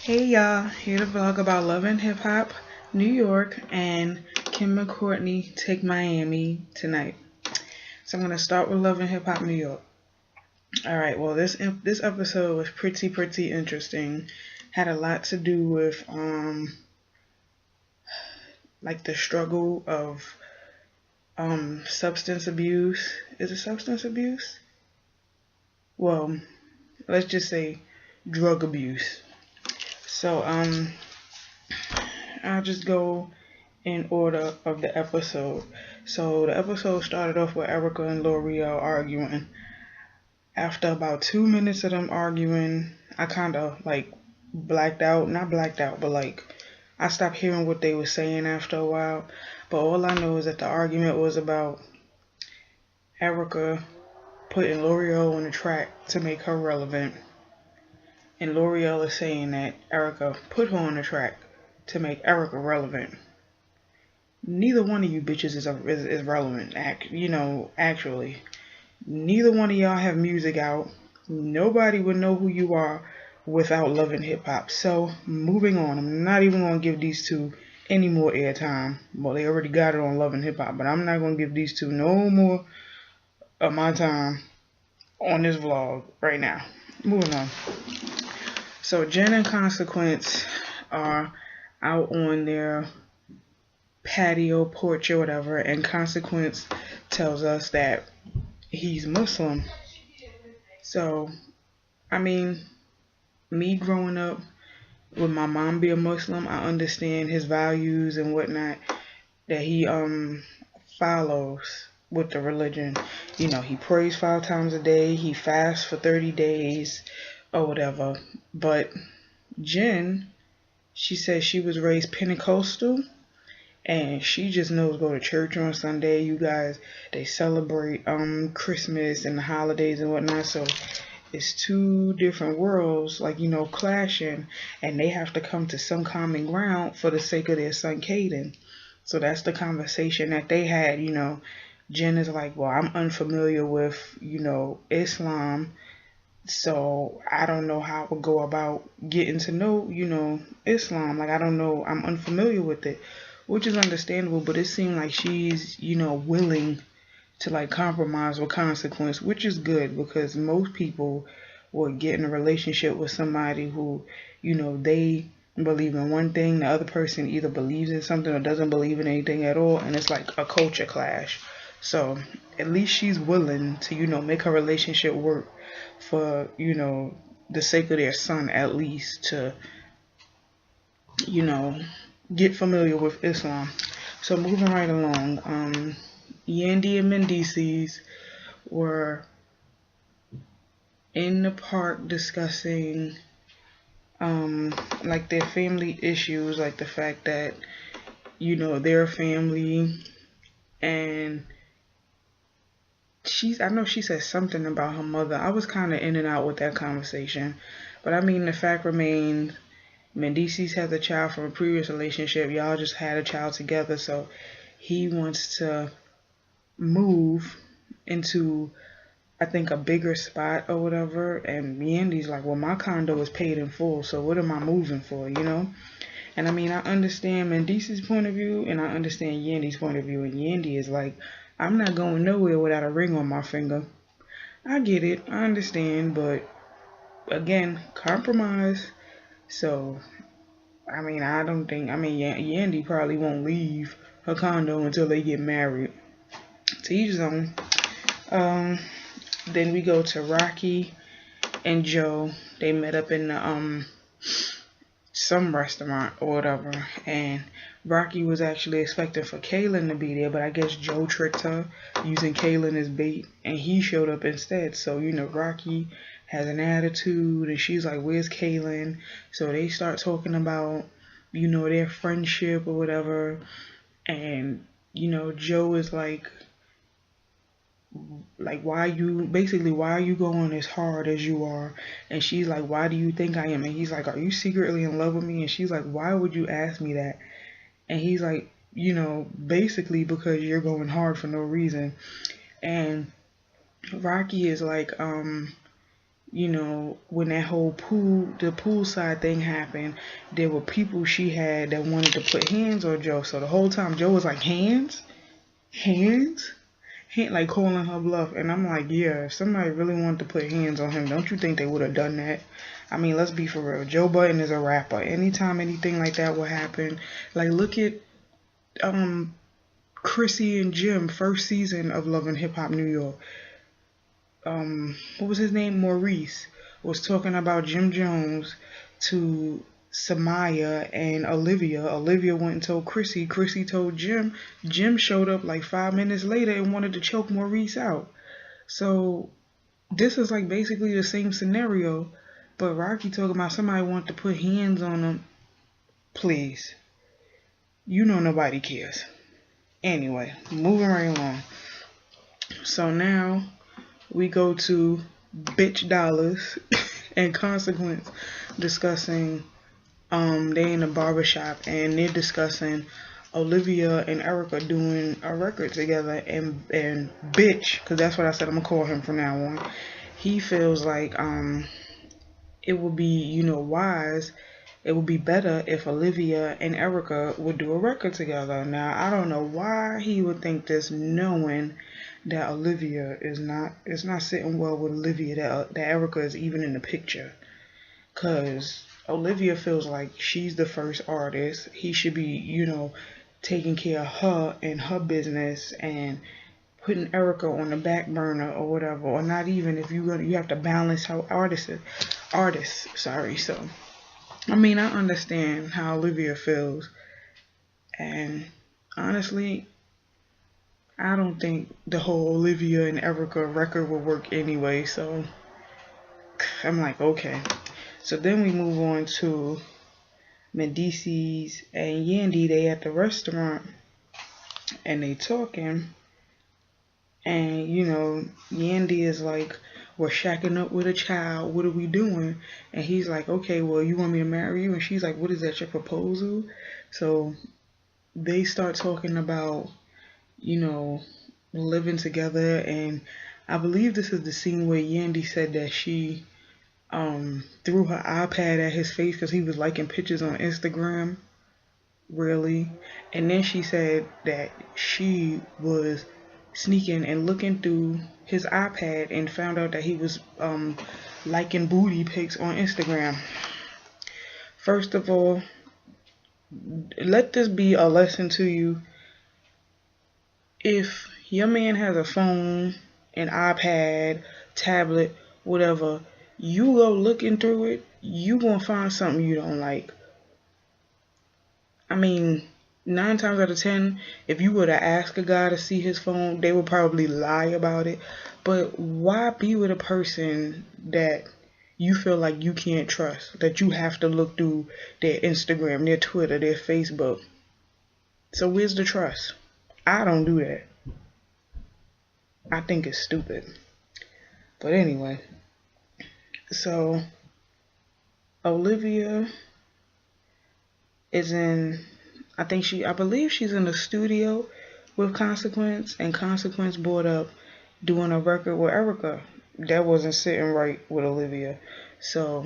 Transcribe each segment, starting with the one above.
Hey y'all, here to vlog about Love and Hip Hop New York and Kim and Kourtney Take Miami tonight. So I'm gonna start with Love and Hip Hop New York. All right, well this episode was pretty interesting. Had a lot to do with like the struggle of substance abuse. Is it substance abuse? Well, let's just say drug abuse. So I'll just go in order of the episode. So the episode started off with Erica and L'Oreal arguing. After about 2 minutes of them arguing, I kind of like blacked out. Not blacked out, but like I stopped hearing what they were saying after a while. But all I know is that the argument was about Erica putting L'Oreal on the track to make her relevant. And L'Oreal is saying that Erica put her on the track to make Erica relevant. Neither one of you bitches is relevant. Actually, neither one of y'all have music out. Nobody would know who you are without Love and Hip Hop. So moving on, I'm not even gonna give these two any more airtime. Well, they already got it on Love and Hip Hop, but I'm not gonna give these two no more of my time on this vlog right now. Moving on. So Jen and Consequence are out on their patio porch or whatever, and Consequence tells us that he's Muslim. So I mean, me growing up with my mom being Muslim, I understand his values and whatnot that he follows with the religion. You know, he prays 5 times a day, he fasts for 30 days or whatever. But Jen, she says she was raised Pentecostal, and she just knows go to church on Sunday. You guys, they celebrate Christmas and the holidays and whatnot. So it's two different worlds, like, clashing, and they have to come to some common ground for the sake of their son Caden. So that's the conversation that they had. Jen is like, well, I'm unfamiliar with Islam, so I don't know how I would go about getting to know Islam. Like, I don't know, I'm unfamiliar with it, which is understandable. But it seemed like she's willing to like compromise with Consequence, which is good, because most people would get in a relationship with somebody who they believe in one thing, the other person either believes in something or doesn't believe in anything at all, and it's like a culture clash. So at least she's willing to make her relationship work for the sake of their son, at least to get familiar with Islam. So moving right along, Yandy and Mendices were in the park discussing like their family issues, like the fact that they're a family, and I know she said something about her mother. I was kind of in and out with that conversation, but I mean, the fact remains, Mendices has a child from a previous relationship. Y'all just had a child together, so he wants to move into, I think, a bigger spot or whatever. And Yandy's like, well, my condo is paid in full, so what am I moving for, And I mean, I understand Mendices' point of view, and I understand Yandy's point of view. And Yandy is like, I'm not going nowhere without a ring on my finger. I get it, I understand, but again, compromise. So I mean, Yandy probably won't leave her condo until they get married. To each his own. Then we go to Rocky and Joe. They met up in the some restaurant or whatever, and Rocky was actually expecting for Kaylin to be there, but I guess Joe tricked her using Kaylin as bait, and he showed up instead. So Rocky has an attitude, and she's like, where's Kaylin? So they start talking about their friendship or whatever, and Joe is like, why are you going as hard as you are? And she's like, why do you think I am? And he's like, are you secretly in love with me? And she's like, why would you ask me that? And he's like, basically because you're going hard for no reason. And Rocky is like, you know, when that whole the poolside thing happened, there were people she had that wanted to put hands on Joe. So the whole time Joe was like, hands? Hands? Like calling her bluff. And I'm like, yeah, if somebody really wanted to put hands on him, don't you think they would have done that? I mean, let's be for real. Joe Budden is a rapper. Anytime anything like that would happen, like look at Chrissy and Jim first season of Love and Hip Hop New York. What was his name? Maurice was talking about Jim Jones to Samaya and Olivia. Olivia went and told Chrissy. Chrissy told Jim. Jim showed up like 5 minutes later and wanted to choke Maurice out. So this is like basically the same scenario, but Rocky talking about somebody wanted to put hands on him. Please. You know nobody cares. Anyway, moving right along. So now we go to Bitch Dollars and Consequence discussing they in a barbershop and they're discussing Olivia and Erica doing a record together, and Bitch, because that's what I said I'm gonna call him from now on, he feels like it would be, you know, wise, it would be better if Olivia and Erica would do a record together. Now I don't know why he would think this, knowing that Olivia is not sitting well with Olivia, that Erica is even in the picture. Cause Olivia feels like she's the first artist. He should be, you know, taking care of her and her business and putting Erica on the back burner or whatever. Or not even, if you have to balance how artists. Sorry. So I mean, I understand how Olivia feels, and honestly, I don't think the whole Olivia and Erica record will work anyway, so I'm like, okay. So then we move on to Medicis and Yandy. They at the restaurant and they talking, and you know, Yandy is like, we're shacking up with a child, what are we doing? And he's like, okay, well, you want me to marry you? And she's like, what is that, your proposal? So they start talking about, you know, living together, and I believe this is the scene where Yandy said that she threw her iPad at his face because he was liking pictures on Instagram. Really? And then she said that she was sneaking and looking through his iPad and found out that he was liking booty pics on Instagram. First of all, let this be a lesson to you. If your man has a phone, an iPad, tablet, whatever, you go looking through it, you gonna find something you don't like. I mean, 9 times out of 10, if you were to ask a guy to see his phone, they would probably lie about it. But why be with a person that you feel like you can't trust, that you have to look through their Instagram, their Twitter, their Facebook? So where's the trust? I don't do that. I think it's stupid. But anyway, so Olivia is in, I believe she's in the studio with Consequence, and Consequence brought up doing a record with Erica. That wasn't sitting right with Olivia. So,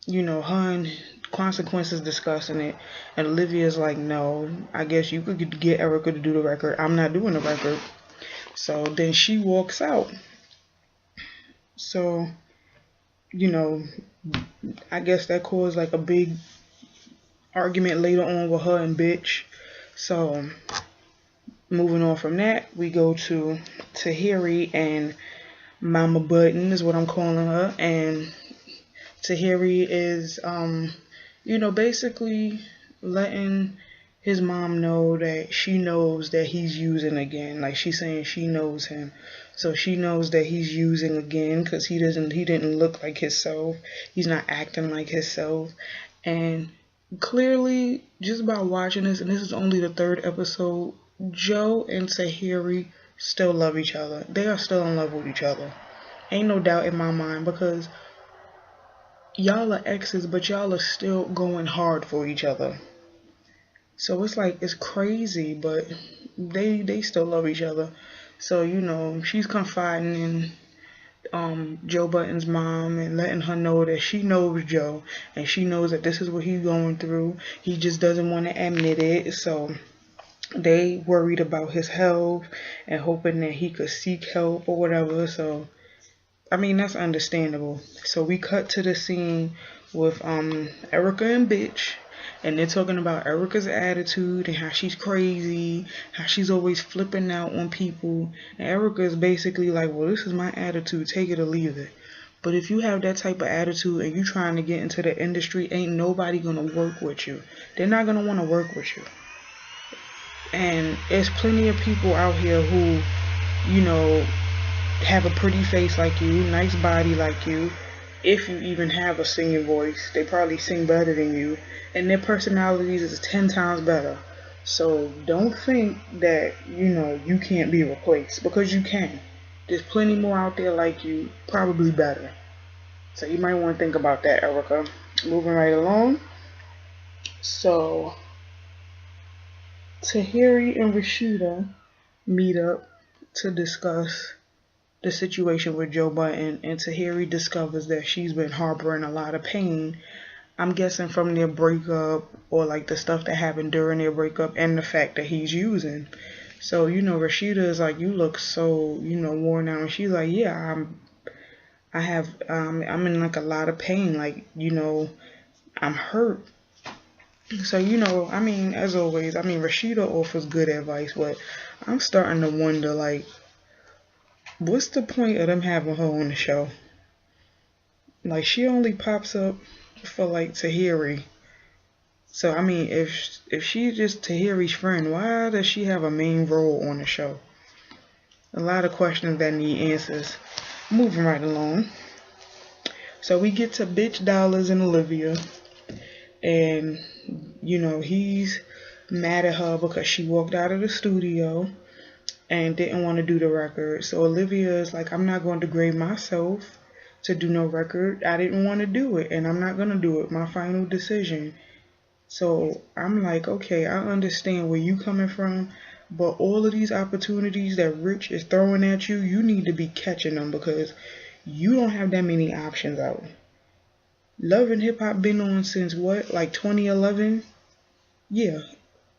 you know, her and Consequence is discussing it, and Olivia's like, no, I guess you could get Erica to do the record. I'm not doing the record. So then she walks out. So, you know, I guess that caused like a big argument later on with her and Bitch. So moving on from that, we go to Tahiri and Mama Button is what I'm calling her. And Tahiri is, you know, basically letting his mom know that she knows that he's using again. Like, she's saying she knows him. So she knows that he's using again because he didn't look like himself. He's not acting like himself. And clearly, just by watching this, and this is only the 3rd episode, Joe and Tahiri still love each other. They are still in love with each other. Ain't no doubt in my mind, because y'all are exes, but y'all are still going hard for each other. So it's like, it's crazy, but they still love each other. So, you know, she's confiding in Joe Budden's mom and letting her know that she knows Joe and she knows that this is what he's going through. He just doesn't want to admit it. So they worried about his health and hoping that he could seek help or whatever. So I mean, that's understandable. So we cut to the scene with Erica and Bitch, and they're talking about Erica's attitude and how she's crazy, how she's always flipping out on people. And Erica is basically like, well, this is my attitude, take it or leave it. But if you have that type of attitude and you trying to get into the industry, ain't nobody gonna work with you. They're not gonna want to work with you. And there's plenty of people out here who, you know, have a pretty face like you, nice body like you. If you even have a singing voice, they probably sing better than you, and their personalities is 10 times better. So don't think that, you know, you can't be replaced, because you can. There's plenty more out there like you, probably better. So you might want to think about that, Erica. Moving right along. So Tahiri and Rashida meet up to discuss the situation with Joe Budden, and Tahiri discovers that she's been harboring a lot of pain. I'm guessing from their breakup, or like the stuff that happened during their breakup, and the fact that he's using. So, you know, Rashida is like, you look so, you know, worn out. And she's like, yeah, I'm in like a lot of pain. Like, you know, I'm hurt. So, you know, I mean, as always, I mean, Rashida offers good advice, but I'm starting to wonder, like, what's the point of them having her on the show? Like, she only pops up for, like, Tahiri. So, I mean, if she's just Tahiri's friend, why does she have a main role on the show? A lot of questions that need answers. Moving right along. So, we get to Bitch Dollars and Olivia. And, you know, he's mad at her because she walked out of the studio and didn't want to do the record. So Olivia is like, I'm not going to degrade myself to do no record. I didn't want to do it, and I'm not going to do it. My final decision. So I'm like, okay, I understand where you coming from, but all of these opportunities that Rich is throwing at you, you need to be catching them, because you don't have that many options out. Love and Hip Hop been on since what, like 2011? Yeah.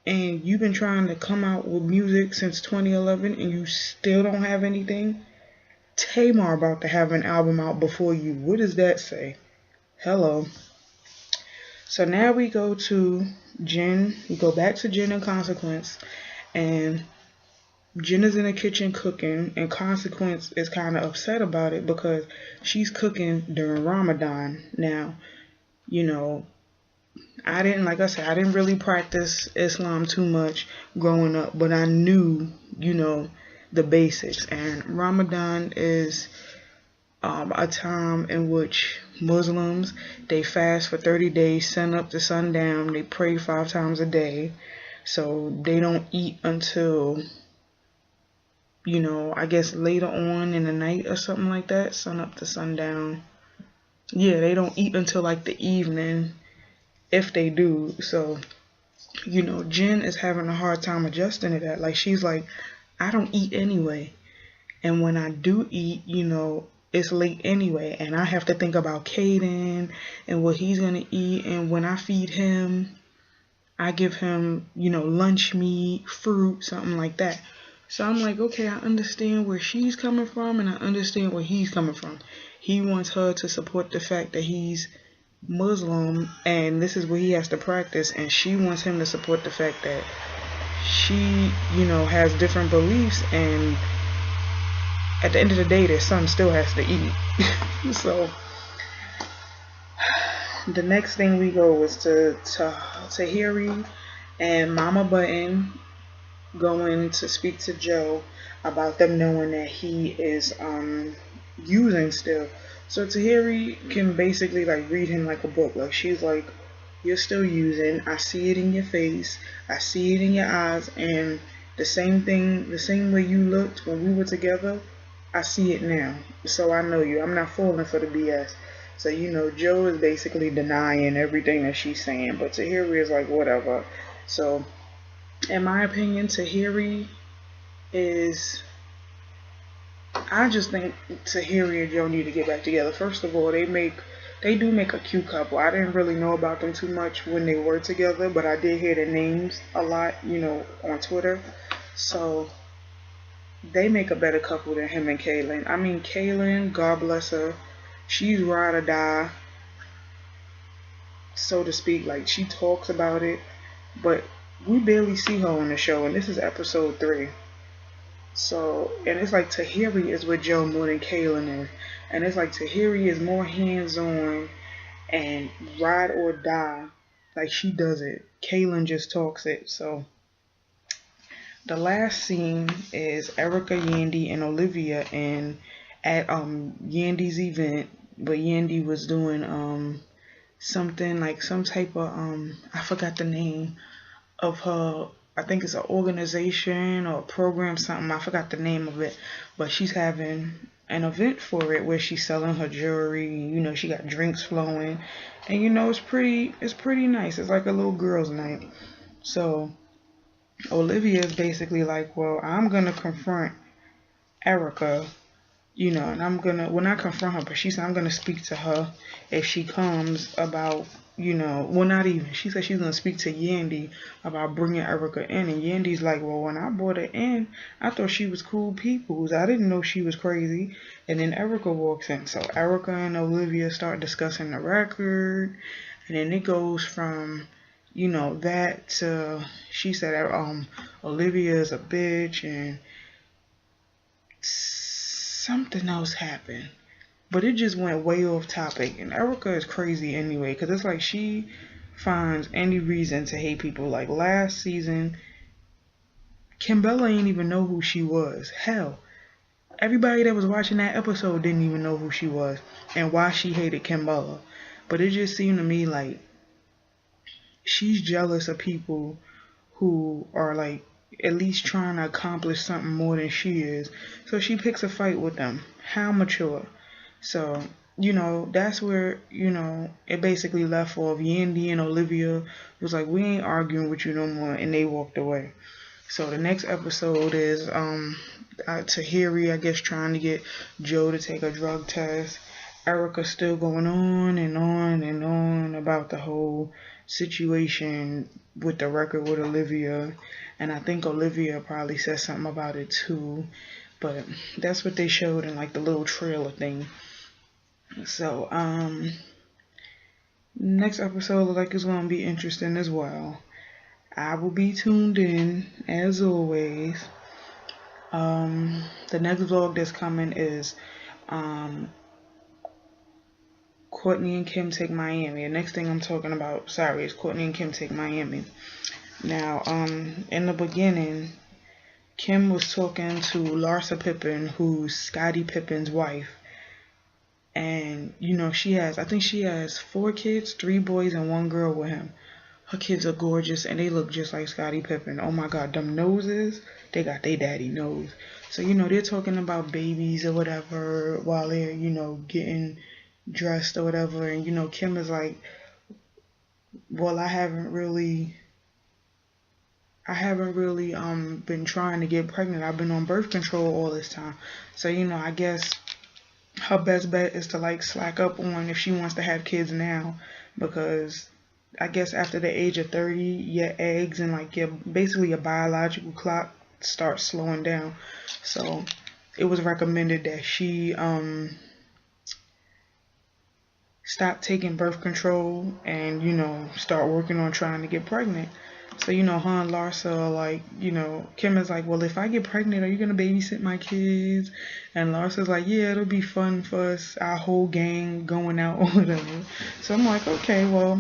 And you've been trying to come out with music since 2011 and you still don't have anything? Tamar about to have an album out before you. What does that say? Hello. So now we go to Jen. We go back to Jen and Consequence. And Jen is in the kitchen cooking, and Consequence is kind of upset about it because she's cooking during Ramadan. Now, you know, I didn't really practice Islam too much growing up, but I knew, you know, the basics. And Ramadan is a time in which Muslims, they fast for 30 days, sun up to sundown. They pray 5 times a day. So they don't eat until, you know, I guess later on in the night or something like that, sun up to sundown. Yeah, they don't eat until like the evening, if they do. So, you know, Jen is having a hard time adjusting to that. Like, she's like, I don't eat anyway. And when I do eat, you know, it's late anyway. And I have to think about Caden and what he's going to eat. And when I feed him, I give him, you know, lunch meat, fruit, something like that. So I'm like, okay, I understand where she's coming from and I understand where he's coming from. He wants her to support the fact that he's Muslim and this is what he has to practice, and she wants him to support the fact that she, you know, has different beliefs, and at the end of the day their son still has to eat. So the next thing we go is to Tahiri and Mama Button going to speak to Joe about them knowing that he is using still. So Tahiri can basically like read him like a book. Like, she's like, you're still using. I see it in your face. I see it in your eyes. And the same thing, the same way you looked when we were together, I see it now. So I know you. I'm not falling for the BS. So, you know, Joe is basically denying everything that she's saying. But Tahiri is like, whatever. So, in my opinion, Tahiri is I just think Tahiri and Joe need to get back together. First of all, they do make a cute couple. I didn't really know about them too much when they were together, but I did hear their names a lot, on Twitter. So they make a better couple than him and Kaylin. I mean, Kaylin, God bless her, she's ride or die, so to speak. Like, she talks about it, but we barely see her on the show, and this is episode 3. So, and it's like Tahiri is with Joe more than Kaylin is. And it's like Tahiri is more hands on and ride or die. Like, she does it. Kaylin just talks it. So, the last scene is Erica, Yandy, and Olivia at Yandy's event. But Yandy was doing something like some type of I forgot the name of her. I think it's an organization or a program, something. I forgot the name of it, but she's having an event for it where she's selling her jewelry. She got drinks flowing, and it's pretty nice. It's like a little girls' night. So Olivia is basically like, well, I'm gonna confront Erica, and I'm gonna, well, not confront her, but she said I'm gonna speak to her if she comes about, well, not even. She said she's gonna speak to Yandy about bringing Erica in, and Yandy's like, well, when I brought her in, I thought she was cool peoples. I didn't know she was crazy. And then Erica walks in, so Erica and Olivia start discussing the record, and then it goes from, that to, she said Olivia is a bitch, and something else happened, but it just went way off topic. And Erica is crazy anyway, because it's like she finds any reason to hate people. Like last season, Kimbella ain't even know who she was. Hell, everybody that was watching that episode didn't even know who she was and why she hated Kimbella. But it just seemed to me like she's jealous of people who are like at least trying to accomplish something more than she is. So she picks a fight with them. How mature. So, that's where, it basically left off. Yandy and Olivia was like, we ain't arguing with you no more, and they walked away. So the next episode is Tahiri, I guess, trying to get Joe to take a drug test. Erica still going on and on and on about the whole situation with the record with Olivia. And I think Olivia probably said something about it too. But that's what they showed in like the little trailer thing. So, next episode looks like it's going to be interesting as well. I will be tuned in as always. The next vlog that's coming is Kourtney and Kim Take Miami. The next thing I'm talking about, is Kourtney and Kim Take Miami. Now, in the beginning, Kim was talking to Larsa Pippen, who's Scottie Pippen's wife. And, I think she has 4 kids, 3 boys and 1 girl with him. Her kids are gorgeous and they look just like Scottie Pippen. Oh my God, them noses, they got their daddy nose. So, they're talking about babies or whatever while they're, getting dressed or whatever. And, Kim is like, well, I haven't really been trying to get pregnant. I've been on birth control all this time. So, I guess her best bet is to like slack up on if she wants to have kids now, because I guess after the age of 30, your eggs and like basically your biological clock starts slowing down. So it was recommended that she stop taking birth control and start working on trying to get pregnant. So, her and Larsa are like, Kim is like, well, if I get pregnant, are you going to babysit my kids? And Larsa's like, yeah, it'll be fun for us, our whole gang going out or whatever. So I'm like, okay, well,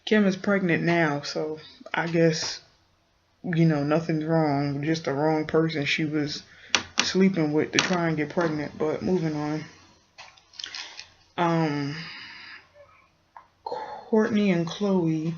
Kim is pregnant now, so I guess, nothing's wrong. Just the wrong person she was sleeping with to try and get pregnant. But moving on. Kourtney and Chloe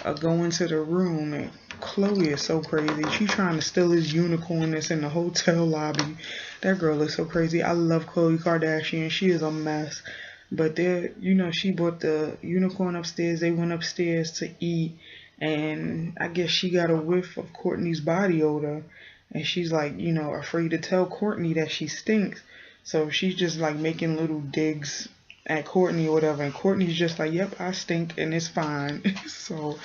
are going to the room, and Chloe is so crazy. She's trying to steal his unicorn that's in the hotel lobby. That girl is so crazy. I love Khloe Kardashian. She is a mess. But she brought the unicorn upstairs. They went upstairs to eat, and I guess she got a whiff of Kourtney's body odor. and she's like, you know, afraid to tell Kourtney that she stinks. So she's just like making little digs at Kourtney or whatever, and Kourtney's just like, yep, I stink and it's fine. So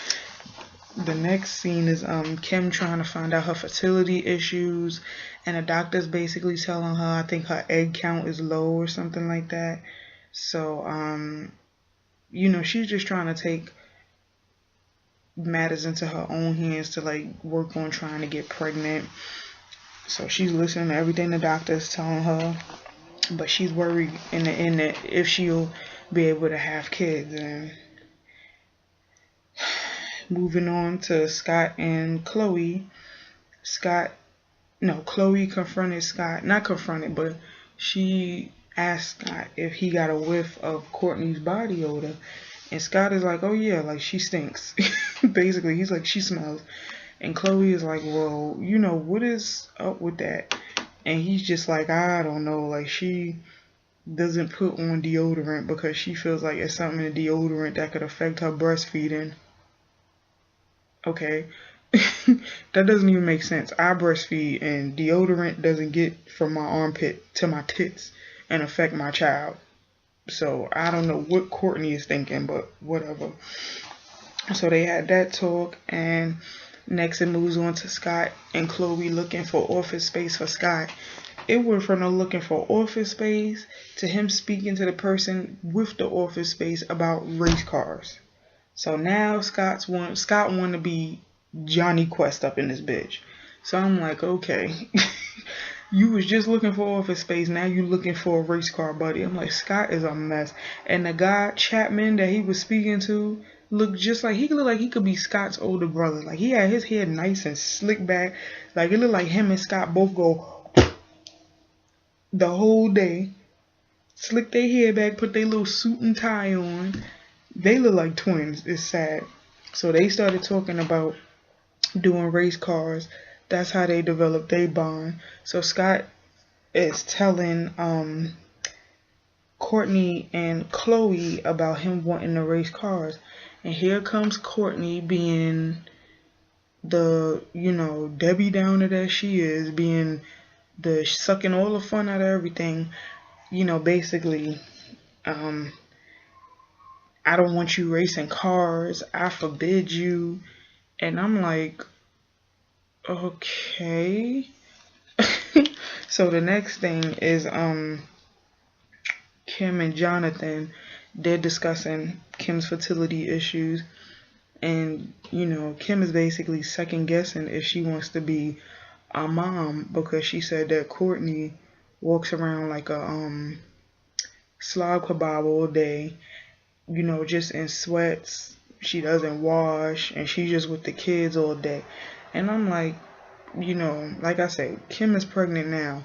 the next scene is Kim trying to find out her fertility issues, and the doctor's basically telling her, I think her egg count is low or something like that. So you know, she's just trying to take matters into her own hands to like work on trying to get pregnant. So she's listening to everything the doctor is telling her, but she's worried in the end that if she'll be able to have kids. And moving on to Scott and Chloe. Chloe confronted Scott, not confronted, but she asked Scott if he got a whiff of Kourtney's body odor. And Scott is like, oh yeah, like she stinks. Basically, he's like, she smells. And Chloe is like, well, you know, what is up with that? And he's just like, I don't know, like she doesn't put on deodorant because she feels like it's something in the deodorant that could affect her breastfeeding. Okay. That doesn't even make sense. I breastfeed and deodorant doesn't get from my armpit to my tits and affect my child. So I don't know what Kourtney is thinking, but whatever. So they had that talk, and next it moves on to Scott and Chloe looking for office space for Scott. It went from them looking for office space to him speaking to the person with the office space about race cars. So now Scott want to be Johnny Quest up in this bitch. So I'm like, okay. You was just looking for office space, now you looking for a race car buddy. I'm like, Scott is a mess. And the guy, Chapman, that he was speaking to, looked just like, he looked like he could be Scott's older brother. Like, he had his hair nice and slick back. Like, it looked like him and Scott both go the whole day, slick their hair back, put their little suit and tie on. They look like twins. It's sad. So they started talking about doing race cars. That's how they developed their bond. So Scott is telling Kourtney and Chloe about him wanting to race cars. And here comes Kourtney being the, you know, Debbie Downer that she is, being the sucking all the fun out of everything. You know, basically, I don't want you racing cars. I forbid you. And I'm like, okay. So the next thing is Kim and Jonathan. They're discussing Kim's fertility issues, and you know, Kim is basically second guessing if she wants to be a mom, because she said that Kourtney walks around like a slob kebab all day, you know, just in sweats. She doesn't wash, and she's just with the kids all day. And I'm like, you know, like I said, Kim is pregnant now.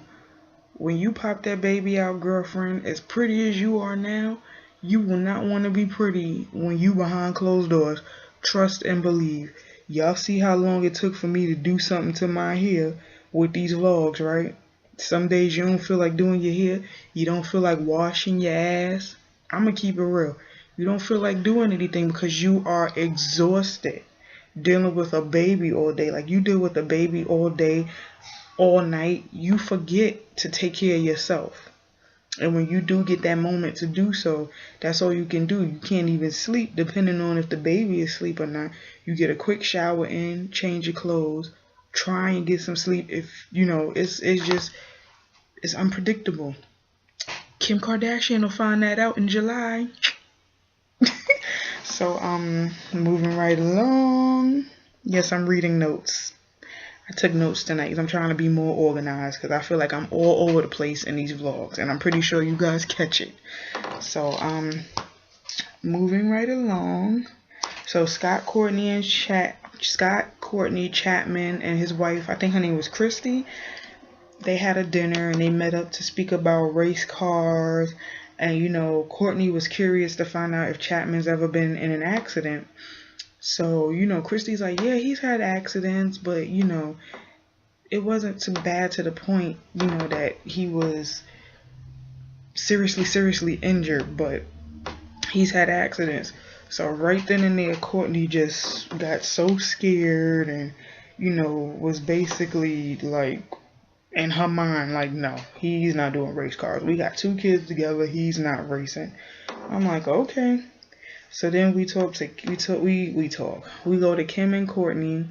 When you pop that baby out, girlfriend, as pretty as you are now, you will not want to be pretty when you behind closed doors. Trust and believe. Y'all see how long it took for me to do something to my hair with these vlogs, right? Some days you don't feel like doing your hair. You don't feel like washing your ass. I'm going to keep it real. You don't feel like doing anything because you are exhausted dealing with a baby all day. Like, you deal with a baby all day, all night. You forget to take care of yourself. And when you do get that moment to do so, that's all you can do. You can't even sleep, depending on if the baby is asleep or not. You get a quick shower in, change your clothes, try and get some sleep. If, you know, it's unpredictable. Kim Kardashian will find that out in July. So, moving right along. Yes, I'm reading notes. I took notes tonight because I'm trying to be more organized, because I feel like I'm all over the place in these vlogs, and I'm pretty sure you guys catch it. So, moving right along. So Scott, Kourtney, Chapman, and his wife, I think her name was Christy, they had a dinner and they met up to speak about race cars. And, you know, Kourtney was curious to find out if Chapman's ever been in an accident. So, you know, Christy's like, yeah, he's had accidents, but, you know, it wasn't too bad to the point, you know, that he was seriously injured, but he's had accidents. So right then and there, Kourtney just got so scared, and, was basically like, in her mind, like, no, he's not doing race cars. We got 2 kids together. He's not racing. I'm like, okay. So then we talk. We go to Kim and Kourtney.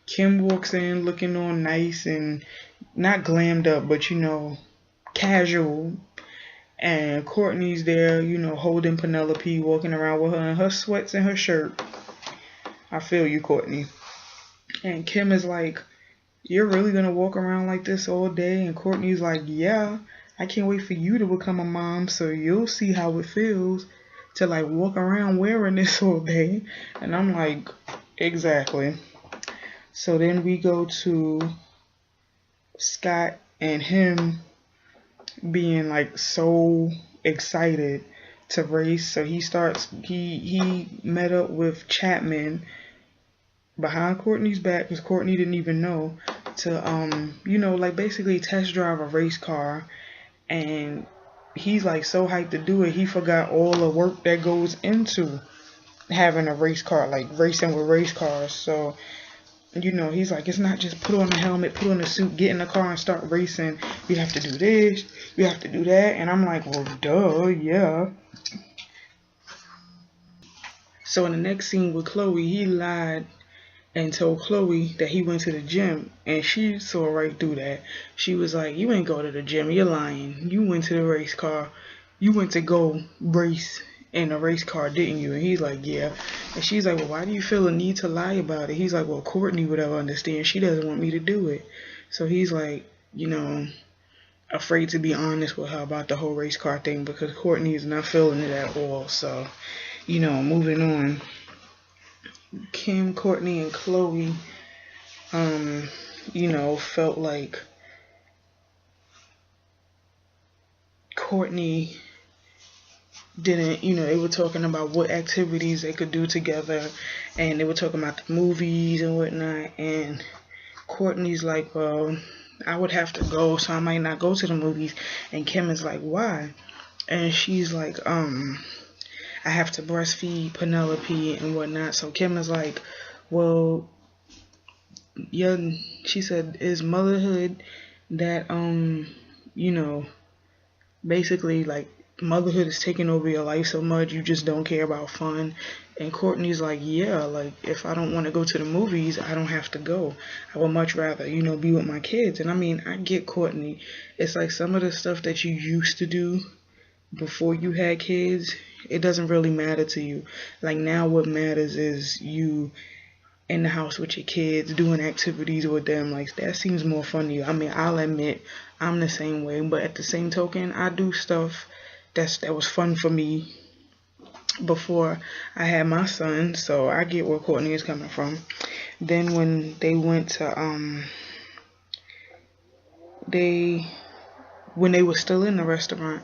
Kim walks in looking all nice and not glammed up, but casual. And Kourtney's there, holding Penelope, walking around with her in her sweats and her shirt. I feel you, Kourtney. And Kim is like, you're really gonna walk around like this all day? And Kourtney's like, yeah, I can't wait for you to become a mom so you'll see how it feels to like walk around wearing this all day. And I'm like, exactly. So then we go to Scott and him being like so excited to race. So he met up with Chapman behind Kourtney's back, because Kourtney didn't even know, to like basically test drive a race car. And he's like so hyped to do it, he forgot all the work that goes into having a race car, like racing with race cars. So he's like, it's not just put on a helmet, put on a suit, get in the car and start racing. You have to do this, you have to do that. And I'm like, well, duh, yeah. So in the next scene with Chloe, he lied and told Chloe that he went to the gym, and she saw right through that. She was like, you ain't go to the gym, you're lying. You went to the race car. You went to go race in a race car, didn't you? And he's like, yeah. And she's like, well, why do you feel a need to lie about it? He's like, well, Kourtney would ever understand. She doesn't want me to do it. So he's like, afraid to be honest with her about the whole race car thing, because Kourtney is not feeling it at all. So, moving on. Kim, Kourtney, and Chloe, felt like Kourtney didn't, they were talking about what activities they could do together, and they were talking about the movies and whatnot, and Kourtney's like, well, I would have to go, so I might not go to the movies. And Kim is like, why? And she's like, I have to breastfeed Penelope and whatnot. So Kim is like, well, yeah, she said, is motherhood that, basically like motherhood is taking over your life so much you just don't care about fun? And Kourtney's like, yeah, like if I don't want to go to the movies, I don't have to go. I would much rather, be with my kids. And I mean, I get Kourtney. It's like some of the stuff that you used to do before you had kids, it doesn't really matter to you. Like now what matters is you in the house with your kids, doing activities with them. Like that seems more fun to you. I mean, I'll admit I'm the same way, but at the same token, I do stuff that was fun for me before I had my son. So I get where Kourtney is coming from. Then when they went to when they were still in the restaurant,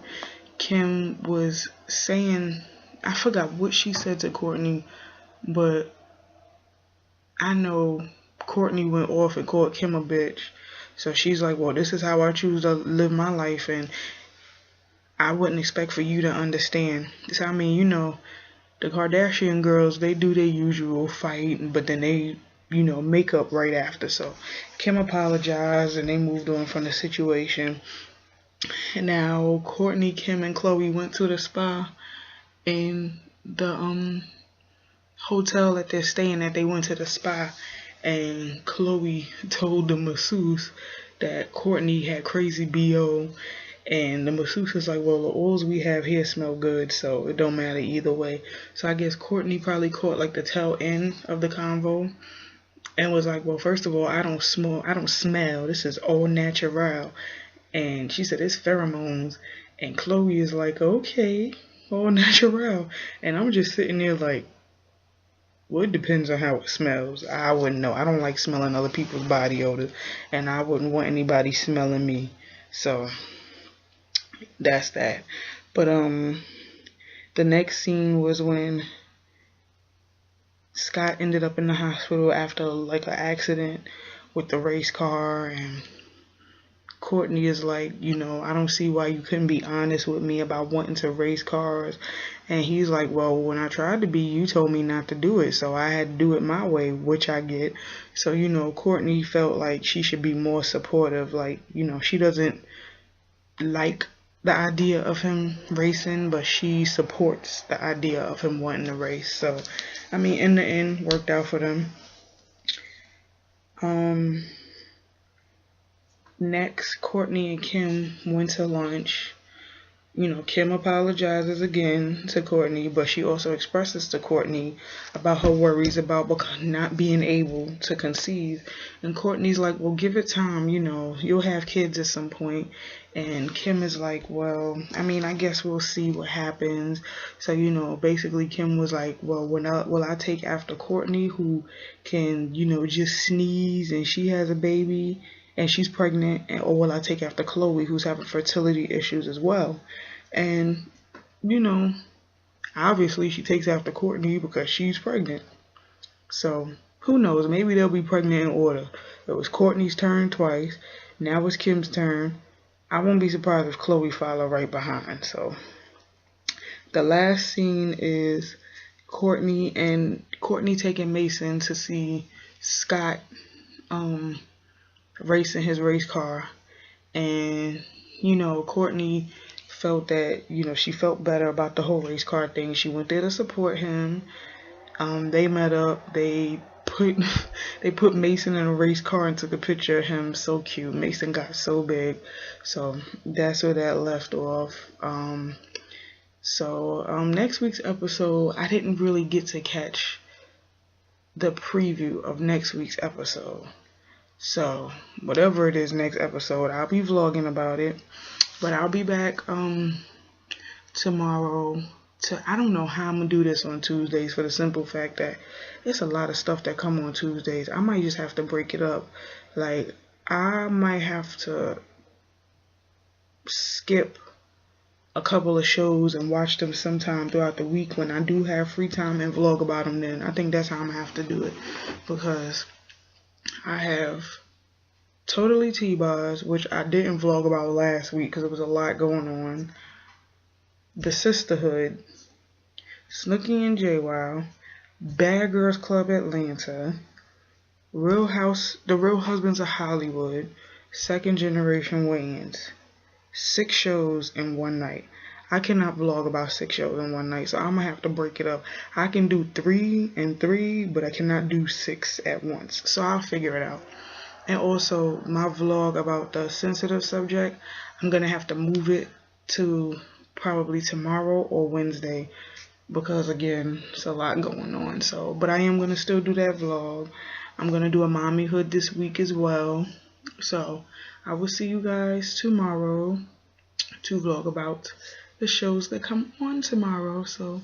Kim was saying, I forgot what she said to Kourtney, but I know Kourtney went off and called Kim a bitch. So she's like, well, this is how I choose to live my life, and I wouldn't expect for you to understand. So, I mean, the Kardashian girls, they do their usual fight, but then they, make up right after. So Kim apologized, and they moved on from the situation. And now Kourtney, Kim, and Chloe went to the spa, and the hotel that they're staying at, they went to the spa, and Chloe told the masseuse that Kourtney had crazy BO, and the masseuse was like, well, the oils we have here smell good, so it don't matter either way. So I guess Kourtney probably caught like the tail end of the convo and was like, well, first of all, I don't smell, this is all natural. And she said it's pheromones, and Chloe is like, okay, all natural. And I'm just sitting there like, well, it depends on how it smells. I wouldn't know. I don't like smelling other people's body odor, and I wouldn't want anybody smelling me. So that's that. But the next scene was when Scott ended up in the hospital after like an accident with the race car, and Kourtney is like, I don't see why you couldn't be honest with me about wanting to race cars. And he's like, well, when I tried to be, you told me not to do it, so I had to do it my way, which I get. So, you know, Kourtney felt like she should be more supportive. Like, you know, she doesn't like the idea of him racing, but she supports the idea of him wanting to race. So, I mean, in the end, worked out for them. Next, Kourtney and Kim went to lunch. You know, Kim apologizes again to Kourtney, but she also expresses to Kourtney about her worries about not being able to conceive. And Kourtney's like, well, give it time, you know, you'll have kids at some point. And Kim is like, well, I mean, I guess we'll see what happens. So, you know, basically Kim was like, well, will I take after Kourtney, who can, you know, just sneeze and she has a baby and she's pregnant, or will I take after Khloe, who's having fertility issues as well? And, you know, obviously she takes after Kourtney because she's pregnant. So, who knows? Maybe they'll be pregnant in order. It was Kourtney's turn twice. Now it's Kim's turn. I won't be surprised if Khloe follow right behind. So, the last scene is Kourtney taking Mason to see Scott racing his race car. And, you know, Kourtney felt that, you know, she felt better about the whole race car thing. She went there to support him. They met up. They put Mason in a race car and took a picture of him. So cute. Mason got so big. So that's where that left off. Next week's episode, I didn't really get to catch the preview of next week's episode. So, whatever it is next episode, I'll be vlogging about it. But I'll be back tomorrow. I don't know how I'm going to do this on Tuesdays, for the simple fact that it's a lot of stuff that come on Tuesdays. I might just have to break it up. Like, I might have to skip a couple of shows and watch them sometime throughout the week when I do have free time and vlog about them then. I think that's how I'm going to have to do it, because I have Totally T-Boz, which I didn't vlog about last week because there was a lot going on. The Sisterhood, Snooki and JWoww, Bad Girls Club Atlanta, The Real Husbands of Hollywood, Second Generation Wayans. 6 shows in one night. I cannot vlog about 6 shows in one night, so I'm going to have to break it up. I can do 3 and 3, but I cannot do 6 at once. So I'll figure it out. And also, my vlog about the sensitive subject, I'm going to have to move it to probably tomorrow or Wednesday, because, again, it's a lot going on. So, but I am going to still do that vlog. I'm going to do a mommyhood this week as well. So, I will see you guys tomorrow to vlog about the shows that come on tomorrow. So,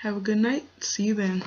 have a good night. See you then.